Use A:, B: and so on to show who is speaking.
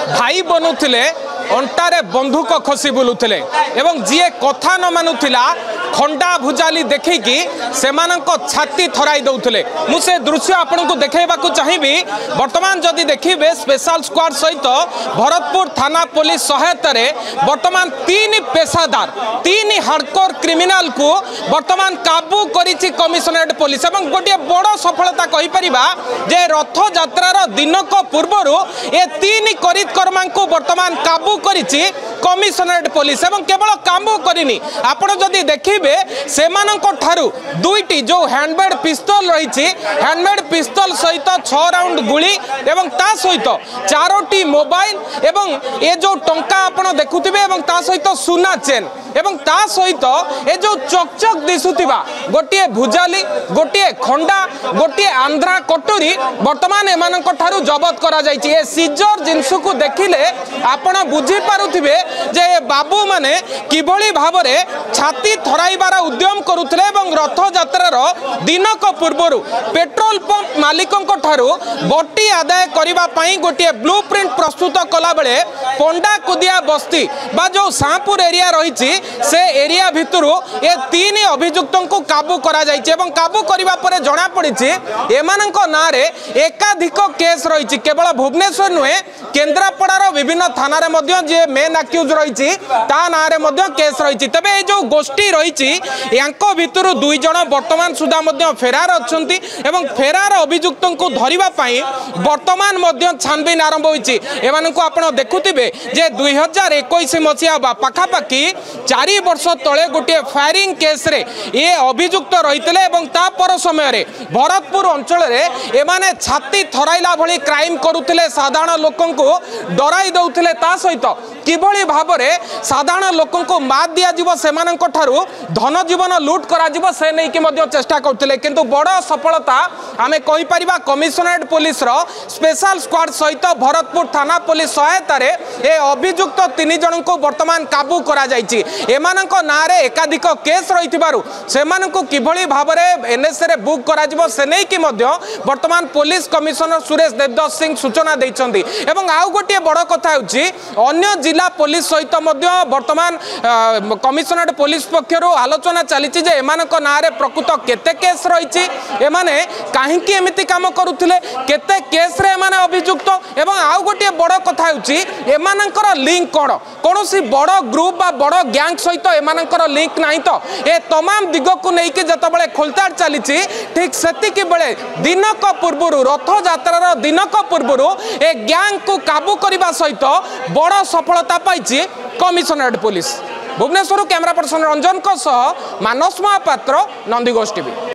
A: भाई बनुले अंटारे बंधुक खसी बुलुले एवं जीए कथा न मानुला खंडा भुजाली देखिकी सेमानंक छाती थराई दौले मुझे दृश्य आपन को देखा चाहिए। बर्तमान जदि देखिए स्पेशल स्क्वाड सहित भरतपुर थाना पुलिस सहायता बर्तमान 3 पेशादार 3 हार्डकोर क्रिमिनाल को बर्तमान काबू करिछि कमिशनरेट पुलिस एवं गोटे बड़ सफलता कहि परिबा जे रथ यात्रार दिनक पूर्वर ए 3 करितकर्मा को बर्तमान काबू करिछि कमिशनरेट पुलिस एवं केवल काबू करिनी आपण जदि देखिबे सेमानंक ठारू 2टी जो हैंडमेड पिस्तल रही हैंडमेड पिस्तल सहित 6 राउंड गुली एवं ता सहित 4टी मोबाइल एवं ये जो टंका आपण देखुथिबे एवं ता सहित सुना चेन एवं ता सहित ए जो चकचक दिसुथिबा गोटे भुजाली गोटे खंडा गोटे आंध्रा कटोरी वर्तमान एमानंक ठारू जबत करा जायछि। ए सीजर जिंस को देखिले आपण बुझी पारुथिबे जे बाबू माने किभली भाबरे छाती थराइबार उद्यम करुथिले एवं रथ यात्रार दिनक पूर्वरु पेट्रोल पंप मालिकंक ठारू बट्टी आदाय करिबा पई गोटे ब्लूप्रिंट प्रस्तुत कला बेले पंडा कुदिया बस्ती बा जो सापुर एरिया रही से एरिया भितरु ए 3 अभियुक्तों को काबू करा जायछि एवं काबू करिबा परे जणा पड़िछि एमानंक नारे एकाधिक केस रही केवल भुवनेश्वर नुहे केन्द्रापड़ार विभिन्न थाना रे मध्य जे मेन अक्यूज रही ता नारे मध्य केस रही। तबे ए जो गोष्ठी रही यांको भितरु 2 जण वर्तमान सुधा मध्य फेरार अछंती एवं फेरार अभियुक्तों को धरिबा पई वर्तमान मध्य छानबीन आरंभ होईछि। एमानंको आपण देखुथिबे जे 2021 मसिया पाखापाखि 4 वर्ष तले गोटे फायरिंग केस रे ये अभियुक्त रहितले एवं ता पर समय रे भरतपुर अंचल रे एमाने छाती थराइला भली क्राइम करुथिले साधारण लोकन को डराई दउथिले ता सहित किभली भाबरे साधारण लोकन को मात दिया जीव सेमानंक ठारू धन जीवन लूट करा जीव से नै कि मध्य चेष्टा करथिले किंतु बड़ सफलता आमे कहि परिबा कमिशनरेट पुलिस रो स्पेशल स्क्वाड सहित भरतपुर थाना पुलिस सहायता रे ए अभियुक्त 3 जन को वर्तमान काबू करा जायछि। एमानंक नारे एकाधिक केस रहितिबारु सेमानंको किभली भाबरे एनएसए रे बुक करा जीव से नै कि मध्य वर्तमान पुलिस कमिशनर सुरेश देवदास सिंह सूचना दैछन्ती एवं आउ गोटे बड़ कथा होछि अन्य जिला पुलिस सहित मध्य वर्तमान कमिशनरेट पुलिस पक्षरु आलोचना चलीछि जे एमानंक नारे प्रकृत केते केस रहिछि एमाने काहेकि एमिति काम करुथिले केते केस रे एमाने अभियुक्त एवं आउ गोटे बड़ कथा होछि एमानंकर लिंक कोन कोनोसी बड़ ग्रुप बा बड़ गैंग सहित एमानंकर लिंक नाही तो ए तमाम दिग को नै कि जतबेले खोलताड़ चलीछि ठीक सेतिकि बेले दिनक पूर्वरु रथ यात्रार दिनक पूर्वरु ए गैंग को काबू करिबा सहित बड़ सफलता पाइछि commissionerate police. Bhubaneswar camera person Ranjan को सह मानस महापात्र नंदीगोष टीवी।